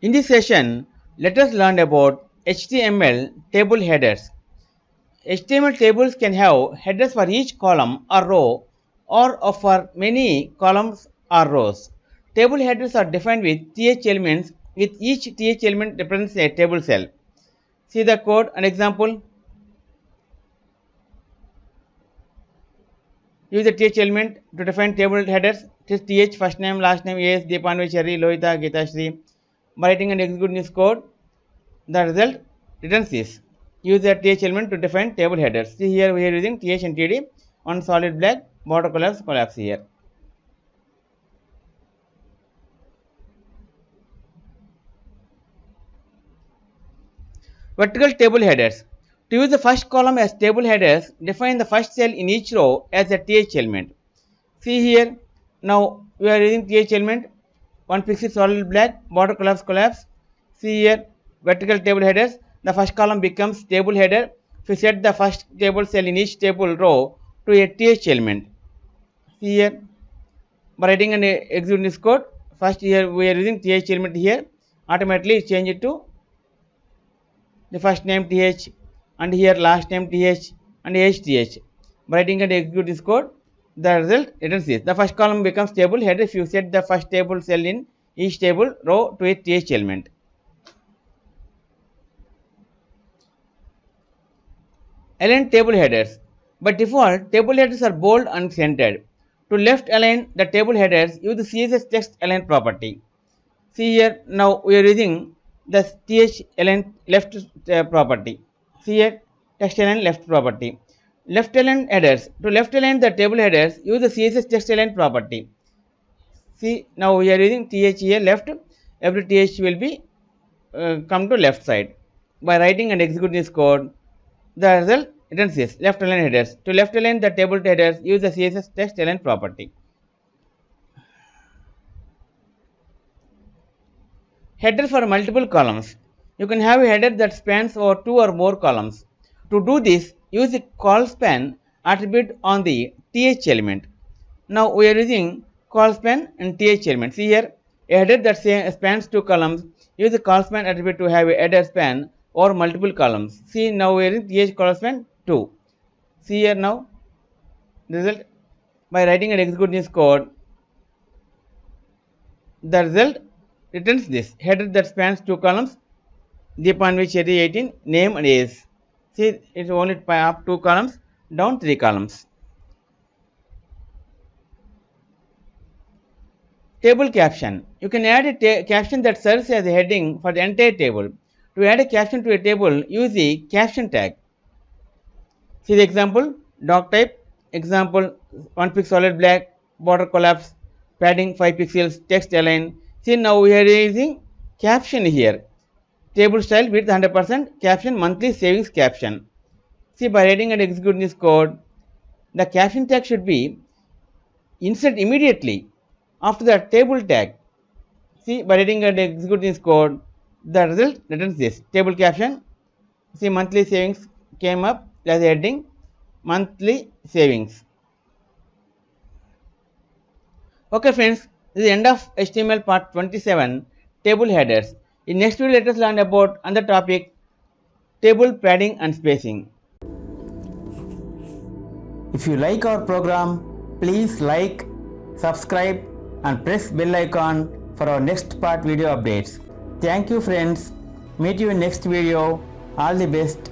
In this session, let us learn about HTML table headers. HTML tables can have headers for each column or row or for many columns or rows. Table headers are defined with th elements, with each th element represents a table cell. See the code and example. Use the th element to define table headers. Th first name, last name, AS, Deepanvi, Cherry, Lohita, Geeta Shri. By writing and executing this code, the result returns this. Use the th element to define table headers. See here we are using th and td on solid black, border collapse here. Vertical table headers. To use the first column as table headers, define the first cell in each row as a th element. See here, now we are using th element, one pixel solid black, border collapse. See here, vertical table headers. The first column becomes table header. If we set the first table cell in each table row to a th element. See here, by writing and executing this code, first here we are using th element here, automatically change it to the first name th and here last name th and th. By writing and execute this code, the result returns this. The first column becomes table header if you set the first table cell in each table row to a th element. Align table headers. By default, table headers are bold and centered. To left align the table headers, use the CSS text align property. See here, now we are using the th align left property. See here, text align left property. Left align headers. To left align the table headers, use the CSS text align property. See, now we are using th here left. Every th will be come to left side. By writing and executing this code, the result returns this left align headers. To left align the table headers, use the CSS text align property. Header for multiple columns. You can have a header that spans over two or more columns. To do this, use the Colspan attribute on the th element. Now we are using Colspan and th element. See here, a header that spans two columns. Use the Colspan attribute to have a header span or multiple columns. See, now we are in th Colspan 2. See here now, the result by writing and executing this code, the result returns this header that spans two columns. Deepanvi, Cherry 18, name and age. See, it's only up two columns, down three columns. Table caption. You can add a caption that serves as a heading for the entire table. To add a caption to a table, use the caption tag. See the example, doc type, example, 1 pixel solid black, border collapse, padding 5 pixels, text align. See, now we are using caption here. Table style width 100%, caption monthly savings caption. See, by writing and executing this code, the caption tag should be inserted immediately after the table tag. See, by writing and executing this code, the result returns this table caption. See, monthly savings came up as a heading, monthly savings. Okay friends, this is the end of HTML part 27, table headers. In next video, let us learn about another topic, table padding and spacing. If you like our program, please like, subscribe and press bell icon for our next part video updates. Thank you friends. Meet you in next video. All the best.